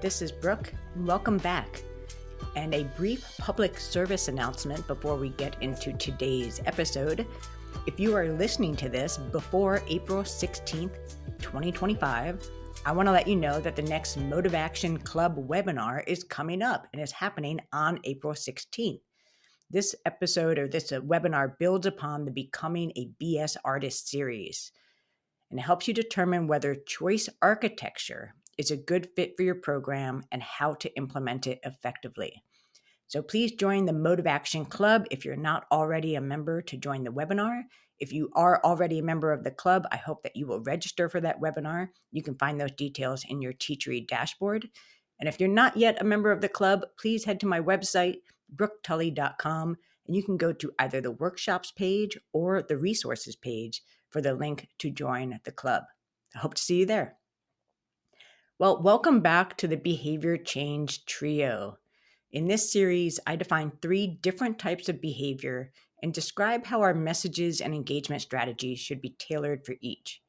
This is Brooke, and welcome back. And a brief public service announcement before we get into today's episode. If you are listening to this before April 16th, 2025, I want to let you know that the next Motive Action Club webinar is coming up and is happening on April 16th. This episode or this webinar builds upon the Becoming a BS Artist series, and it helps you determine whether choice architecture is a good fit for your program and how to implement it effectively. So please join the Motive Action Club if you're not already a member to join the webinar. If you are already a member of the club, I hope that you will register for that webinar. You can find those details in your Teachery dashboard. And if you're not yet a member of the club, please head to my website, brooketully.com, and you can go to either the workshops page or the resources page for the link to join the club. I hope to see you there. Well, welcome back to the Behavior Change Trio. In this series, I define 3 different types of behavior and describe how our messages and engagement strategies should be tailored for each.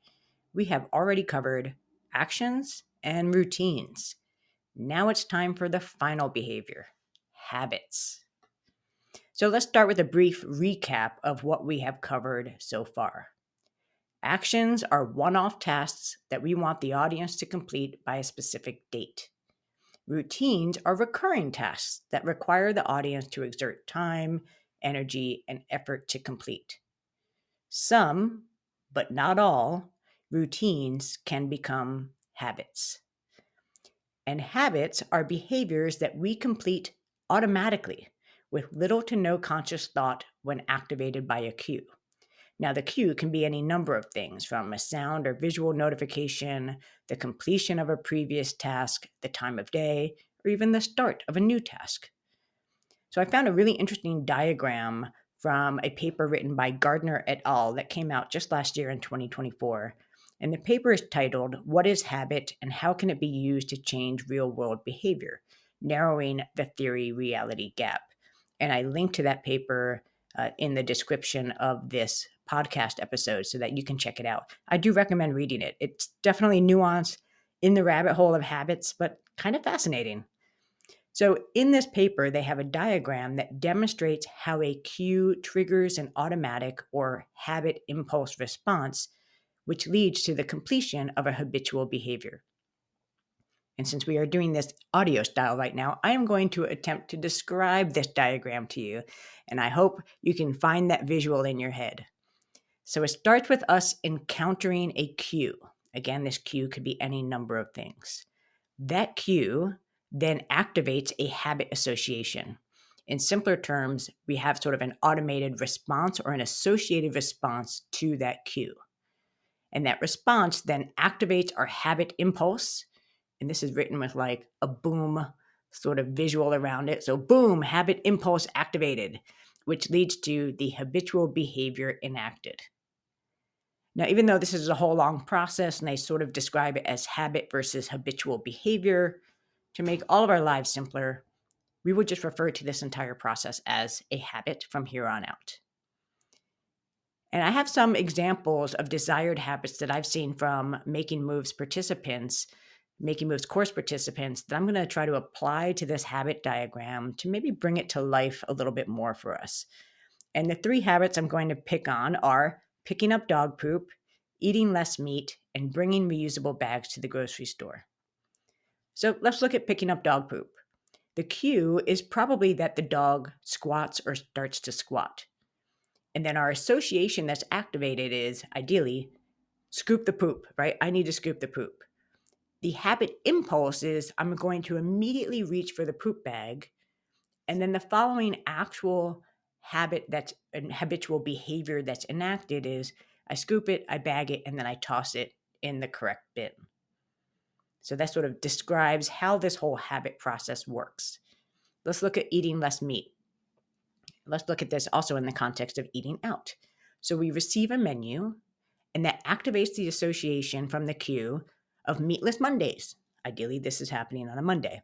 We have already covered actions and routines. Now it's time for the final behavior, habits. So let's start with a brief recap of what we have covered so far. Actions are one-off tasks that we want the audience to complete by a specific date. Routines are recurring tasks that require the audience to exert time, energy, and effort to complete. Some, but not all, routines can become habits. And habits are behaviors that we complete automatically with little to no conscious thought when activated by a cue. Now, the cue can be any number of things, from a sound or visual notification, the completion of a previous task, the time of day, or even the start of a new task. So I found a really interesting diagram from a paper written by Gardner et al. That came out just last year in 2024. And the paper is titled, "What is Habit and How Can It Be Used to Change Real-World Behavior? Narrowing the Theory-Reality Gap." And I linked to that paper in the description of this podcast episode so that you can check it out. I do recommend reading it. It's definitely nuanced in the rabbit hole of habits, but kind of fascinating. So in this paper, they have a diagram that demonstrates how a cue triggers an automatic or habit impulse response, which leads to the completion of a habitual behavior. And since we are doing this audio style right now, I am going to attempt to describe this diagram to you, and I hope you can find that visual in your head. So it starts with us encountering a cue. Again, this cue could be any number of things. That cue then activates a habit association. In simpler terms, we have sort of an automated response or an associated response to that cue. And that response then activates our habit impulse. And this is written with like a boom sort of visual around it. So boom, habit impulse activated, which leads to the habitual behavior enacted. Now, even though this is a whole long process and they sort of describe it as habit versus habitual behavior, to make all of our lives simpler, we would just refer to this entire process as a habit from here on out. And I have some examples of desired habits that I've seen from Making Moves participants, Making Moves course participants, that I'm going to try to apply to this habit diagram to maybe bring it to life a little bit more for us. And the 3 habits I'm going to pick on are picking up dog poop, eating less meat, and bringing reusable bags to the grocery store. So let's look at picking up dog poop. The cue is probably that the dog squats or starts to squat. And then our association that's activated is, ideally, scoop the poop, right? I need to scoop the poop. The habit impulse is, I'm going to immediately reach for the poop bag. And then the following actual habit that's an habitual behavior that's enacted is, I scoop it, I bag it, and then I toss it in the correct bin. So that sort of describes how this whole habit process works. Let's look at eating less meat. Let's look at this also in the context of eating out. So we receive a menu, and that activates the association from the cue of meatless Mondays. Ideally, this is happening on a Monday.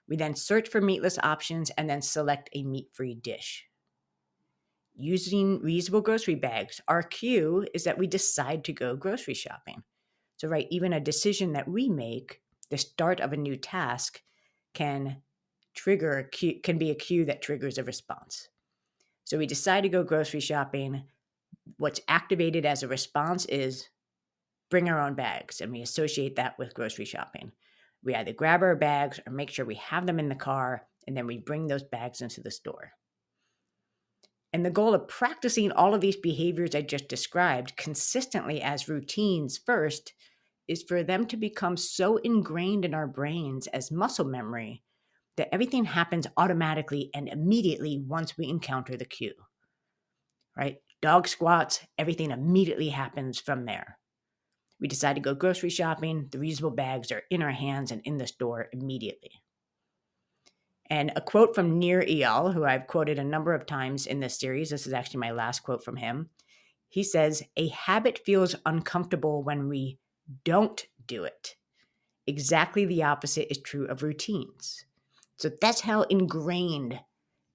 We then search for meatless options and then select a meat-free dish. Using reusable grocery bags, our cue is that we decide to go grocery shopping. So, right, even a decision that we make, the start of a new task, can be a cue that triggers a response. So we decide to go grocery shopping. What's activated as a response is bring our own bags, and we associate that with grocery shopping. We either grab our bags or make sure we have them in the car, and then we bring those bags into the store. And the goal of practicing all of these behaviors I just described consistently as routines first is for them to become so ingrained in our brains as muscle memory that everything happens automatically and immediately once we encounter the cue. Right? Dog squats, everything immediately happens from there. We decide to go grocery shopping, the reusable bags are in our hands and in the store immediately. And a quote from Nir Eyal, who I've quoted a number of times in this series, this is actually my last quote from him. He says, "A habit feels uncomfortable when we don't do it. Exactly the opposite is true of routines." So that's how ingrained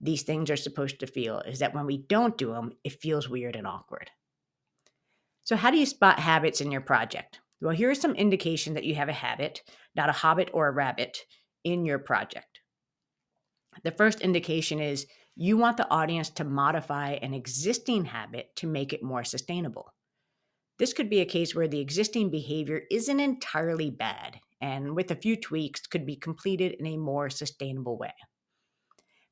these things are supposed to feel, is that when we don't do them, it feels weird and awkward. So how do you spot habits in your project? Well, here are some indications that you have a habit, not a hobbit or a rabbit, in your project. The first indication is you want the audience to modify an existing habit to make it more sustainable. This could be a case where the existing behavior isn't entirely bad, and with a few tweaks could be completed in a more sustainable way.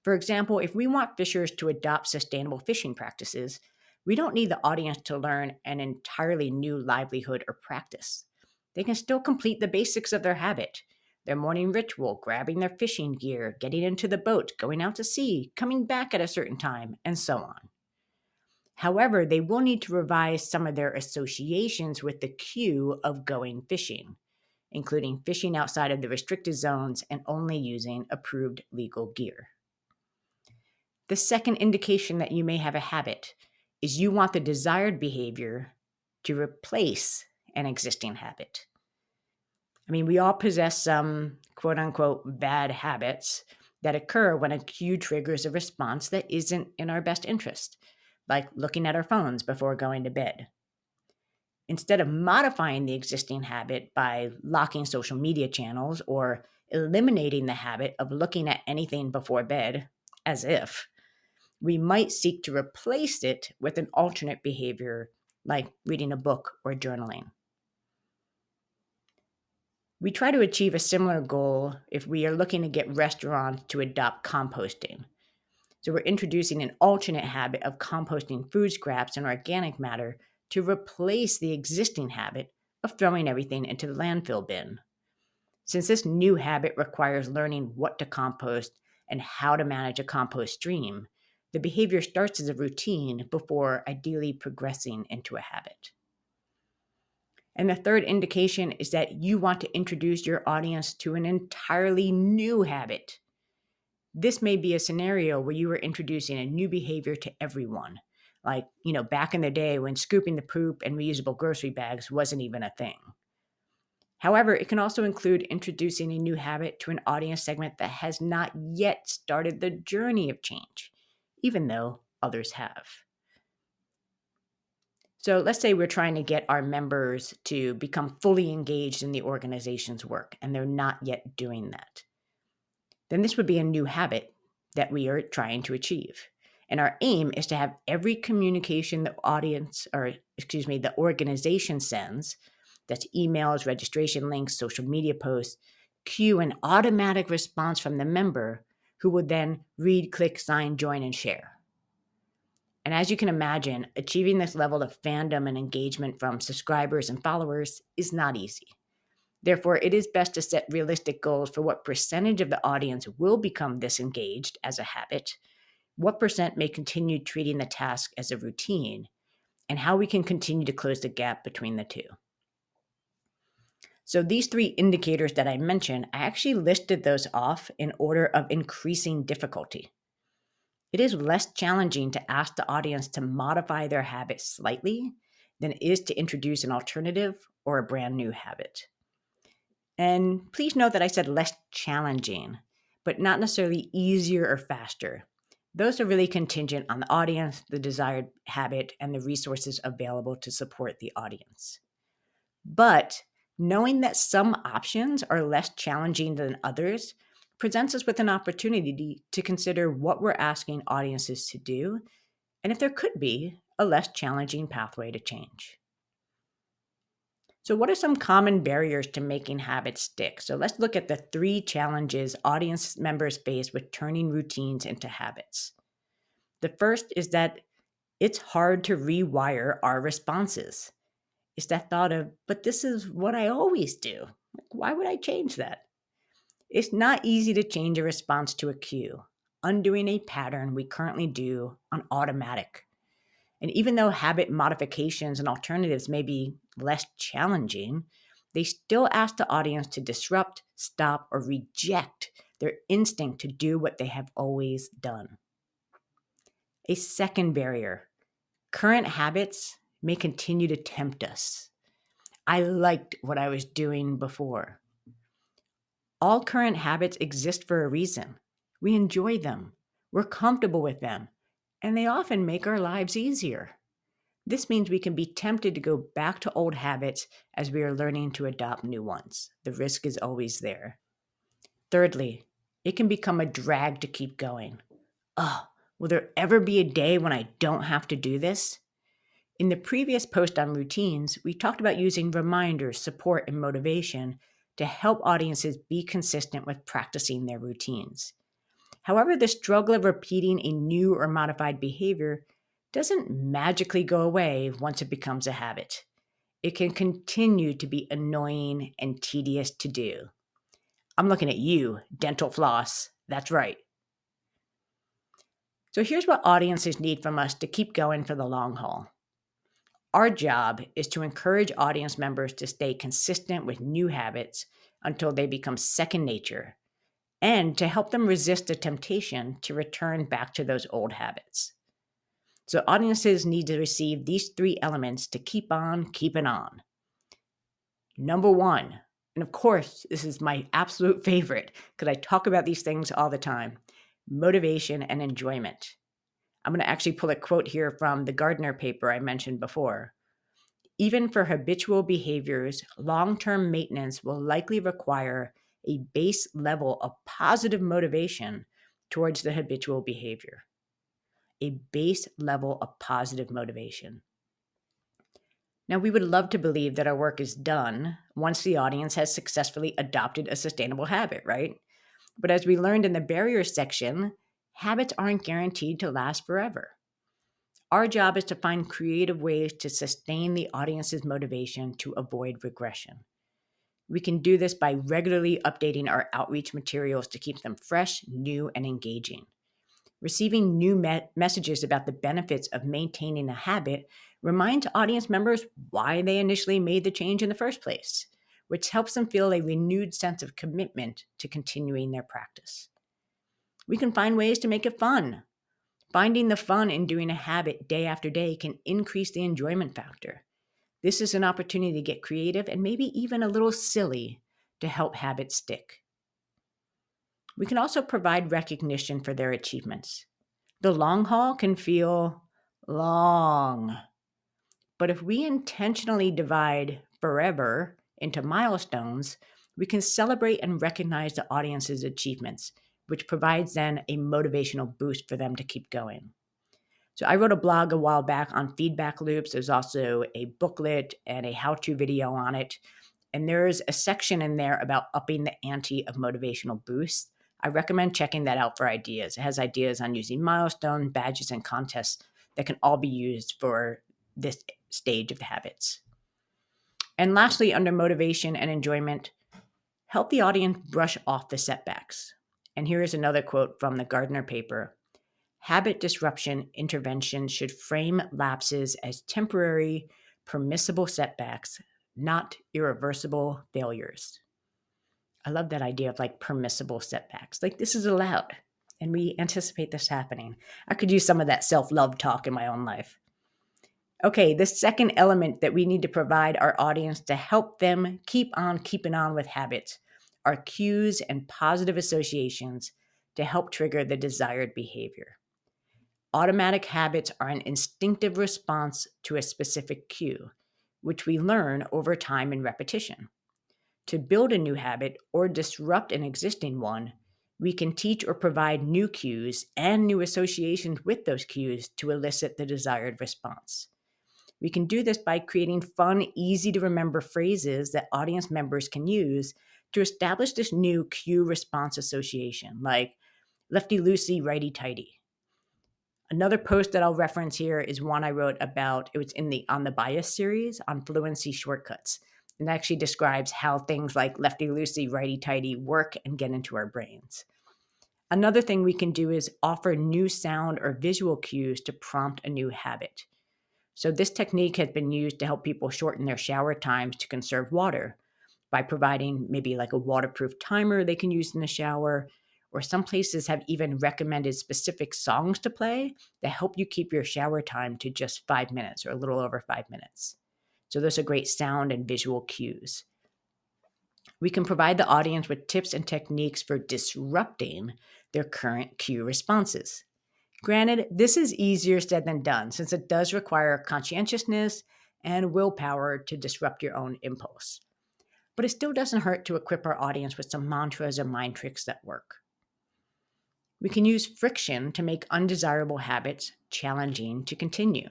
For example, if we want fishers to adopt sustainable fishing practices, we don't need the audience to learn an entirely new livelihood or practice. They can still complete the basics of their habit, their morning ritual, grabbing their fishing gear, getting into the boat, going out to sea, coming back at a certain time, and so on. However, they will need to revise some of their associations with the cue of going fishing, including fishing outside of the restricted zones and only using approved legal gear. The second indication that you may have a habit is you want the desired behavior to replace an existing habit. I mean, we all possess some quote unquote bad habits that occur when a cue triggers a response that isn't in our best interest, like looking at our phones before going to bed. Instead of modifying the existing habit by locking social media channels or eliminating the habit of looking at anything before bed, as if, we might seek to replace it with an alternate behavior like reading a book or journaling. We try to achieve a similar goal if we are looking to get restaurants to adopt composting. So we're introducing an alternate habit of composting food scraps and organic matter to replace the existing habit of throwing everything into the landfill bin. Since this new habit requires learning what to compost and how to manage a compost stream, the behavior starts as a routine before ideally progressing into a habit. And the third indication is that you want to introduce your audience to an entirely new habit. This may be a scenario where you are introducing a new behavior to everyone. Like, back in the day when scooping the poop and reusable grocery bags wasn't even a thing. However, it can also include introducing a new habit to an audience segment that has not yet started the journey of change, even though others have. So let's say we're trying to get our members to become fully engaged in the organization's work, and they're not yet doing that. Then this would be a new habit that we are trying to achieve. And our aim is to have every communication the organization sends, that's emails, registration links, social media posts, cue an automatic response from the member who would then read, click, sign, join, and share. And as you can imagine, achieving this level of fandom and engagement from subscribers and followers is not easy. Therefore, it is best to set realistic goals for what percentage of the audience will become disengaged as a habit, what percent may continue treating the task as a routine, and how we can continue to close the gap between the two. So these three indicators that I mentioned, I actually listed those off in order of increasing difficulty. It is less challenging to ask the audience to modify their habit slightly than it is to introduce an alternative or a brand new habit. And please note that I said less challenging, but not necessarily easier or faster. Those are really contingent on the audience, the desired habit, and the resources available to support the audience. But knowing that some options are less challenging than others presents us with an opportunity to consider what we're asking audiences to do and if there could be a less challenging pathway to change. So, what are some common barriers to making habits stick? So, let's look at the 3 challenges audience members face with turning routines into habits. The first is that it's hard to rewire our responses. It's that thought of, but this is what I always do. Why would I change that? It's not easy to change a response to a cue, undoing a pattern we currently do on automatic. And even though habit modifications and alternatives may be less challenging, they still ask the audience to disrupt, stop, or reject their instinct to do what they have always done. A second barrier: current habits may continue to tempt us. I liked what I was doing before. All current habits exist for a reason. We enjoy them, we're comfortable with them, and they often make our lives easier. This means we can be tempted to go back to old habits as we are learning to adopt new ones. The risk is always there. Thirdly, it can become a drag to keep going. Oh, will there ever be a day when I don't have to do this? In the previous post on routines, we talked about using reminders, support, and motivation to help audiences be consistent with practicing their routines. However, the struggle of repeating a new or modified behavior doesn't magically go away once it becomes a habit. It can continue to be annoying and tedious to do. I'm looking at you, dental floss. That's right. So here's what audiences need from us to keep going for the long haul. Our job is to encourage audience members to stay consistent with new habits until they become second nature, and to help them resist the temptation to return back to those old habits. So audiences need to receive these 3 elements to keep on keeping on. Number 1, and of course, this is my absolute favorite because I talk about these things all the time: motivation and enjoyment. I'm going to actually pull a quote here from the Gardner paper I mentioned before. Even for habitual behaviors, long-term maintenance will likely require a base level of positive motivation towards the habitual behavior. A base level of positive motivation. Now, we would love to believe that our work is done once the audience has successfully adopted a sustainable habit, right? But as we learned in the barriers section, habits aren't guaranteed to last forever. Our job is to find creative ways to sustain the audience's motivation to avoid regression. We can do this by regularly updating our outreach materials to keep them fresh, new, and engaging. Receiving new messages about the benefits of maintaining a habit reminds audience members why they initially made the change in the first place, which helps them feel a renewed sense of commitment to continuing their practice. We can find ways to make it fun. Finding the fun in doing a habit day after day can increase the enjoyment factor. This is an opportunity to get creative and maybe even a little silly to help habits stick. We can also provide recognition for their achievements. The long haul can feel long, but if we intentionally divide forever into milestones, we can celebrate and recognize the audience's achievements, which provides then a motivational boost for them to keep going. So I wrote a blog a while back on feedback loops. There's also a booklet and a how-to video on it. And there's a section in there about upping the ante of motivational boosts. I recommend checking that out for ideas. It has ideas on using milestones, badges, and contests that can all be used for this stage of the habits. And lastly, under motivation and enjoyment, help the audience brush off the setbacks. And here is another quote from the Gardner paper. Habit disruption intervention should frame lapses as temporary, permissible setbacks, not irreversible failures. I love that idea of like permissible setbacks. Like this is allowed, and we anticipate this happening. I could use some of that self-love talk in my own life. Okay, the second element that we need to provide our audience to help them keep on keeping on with habits are cues and positive associations to help trigger the desired behavior. Automatic habits are an instinctive response to a specific cue, which we learn over time and repetition. To build a new habit or disrupt an existing one, We can teach or provide new cues and new associations with those cues to elicit the desired response. We can do this by creating fun, easy to remember phrases that audience members can use to establish this new cue response association, like lefty loosey, righty tighty. Another post that I'll reference here is one I wrote about, it was in the On the Bias series on fluency shortcuts. And actually describes how things like lefty loosey, righty tighty work and get into our brains. Another thing we can do is offer new sound or visual cues to prompt a new habit. So this technique has been used to help people shorten their shower times to conserve water by providing maybe like a waterproof timer they can use in the shower, or some places have even recommended specific songs to play that help you keep your shower time to just 5 minutes or a little over 5 minutes. So those are great sound and visual cues. We can provide the audience with tips and techniques for disrupting their current cue responses. Granted, this is easier said than done since it does require conscientiousness and willpower to disrupt your own impulse. But it still doesn't hurt to equip our audience with some mantras or mind tricks that work. We can use friction to make undesirable habits challenging to continue.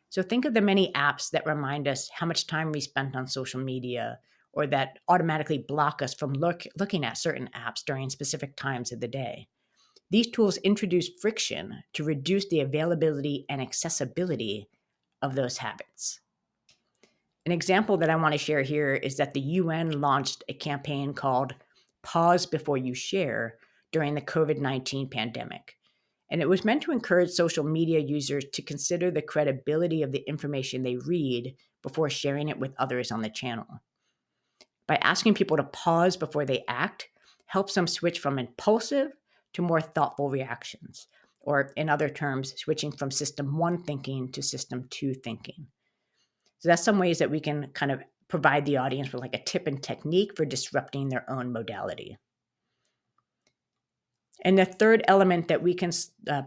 So think of the many apps that remind us how much time we spent on social media, or that automatically block us from looking at certain apps during specific times of the day. These tools introduce friction to reduce the availability and accessibility of those habits. An example that I want to share here is that the UN launched a campaign called Pause Before You Share during the COVID-19 pandemic. And it was meant to encourage social media users to consider the credibility of the information they read before sharing it with others on the channel. By asking people to pause before they act, helps them switch from impulsive to more thoughtful reactions, or in other terms, switching from system 1 thinking to system 2 thinking. So that's some ways that we can kind of provide the audience with like a tip and technique for disrupting their own modality. And the third element that we can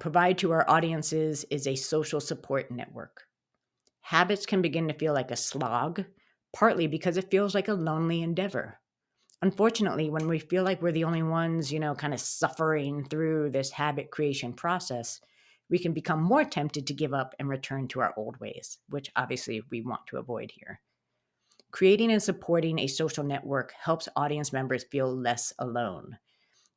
provide to our audiences is a social support network. Habits can begin to feel like a slog, partly because it feels like a lonely endeavor. Unfortunately, when we feel like we're the only ones, kind of suffering through this habit creation process, we can become more tempted to give up and return to our old ways, which obviously we want to avoid here. Creating and supporting a social network helps audience members feel less alone.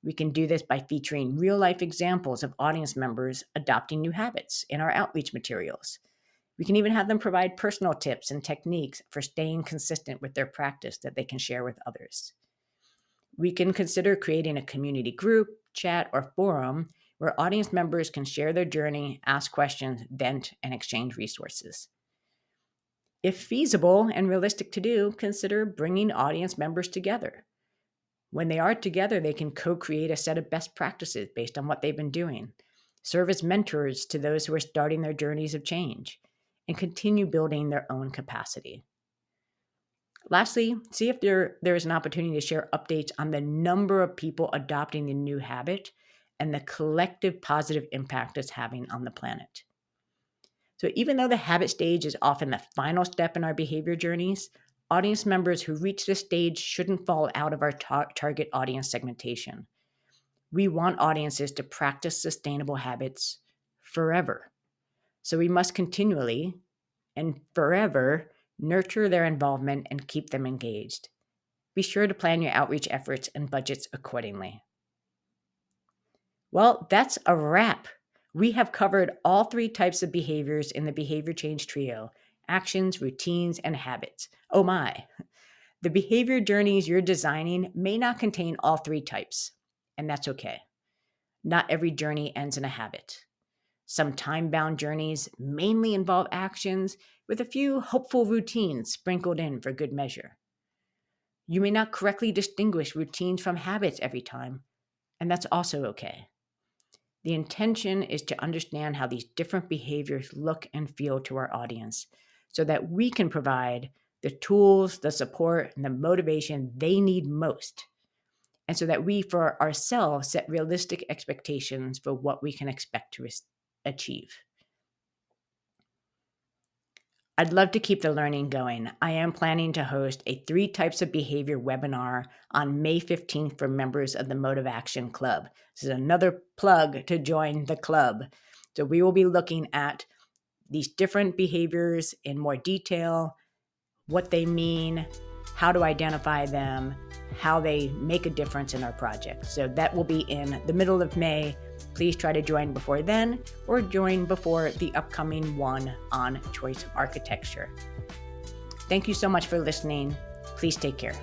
We can do this by featuring real-life examples of audience members adopting new habits in our outreach materials. We can even have them provide personal tips and techniques for staying consistent with their practice that they can share with others. We can consider creating a community group, chat, or forum where audience members can share their journey, ask questions, vent, and exchange resources. If feasible and realistic to do, consider bringing audience members together. When they are together, they can co-create a set of best practices based on what they've been doing, serve as mentors to those who are starting their journeys of change, and continue building their own capacity. Lastly, see if there is an opportunity to share updates on the number of people adopting the new habit and the collective positive impact it's having on the planet. So even though the habit stage is often the final step in our behavior journeys, audience members who reach this stage shouldn't fall out of our target audience segmentation. We want audiences to practice sustainable habits forever. So we must continually and forever nurture their involvement and keep them engaged. Be sure to plan your outreach efforts and budgets accordingly. Well, that's a wrap. We have covered all 3 types of behaviors in the behavior change trio: actions, routines, and habits. Oh my. The behavior journeys you're designing may not contain all 3 types, and that's okay. Not every journey ends in a habit. Some time-bound journeys mainly involve actions with a few hopeful routines sprinkled in for good measure. You may not correctly distinguish routines from habits every time, and that's also okay. The intention is to understand how these different behaviors look and feel to our audience so that we can provide the tools, the support, and the motivation they need most. And so that we, for ourselves, set realistic expectations for what we can expect to achieve. I'd love to keep the learning going. I am planning to host a 3 Types of Behavior webinar on May 15th for members of the Mode of Action Club. This is another plug to join the club. So we will be looking at these different behaviors in more detail, what they mean, how to identify them, how they make a difference in our project. So that will be in the middle of May. Please try to join before then or join before the upcoming one on choice architecture. Thank you so much for listening. Please take care.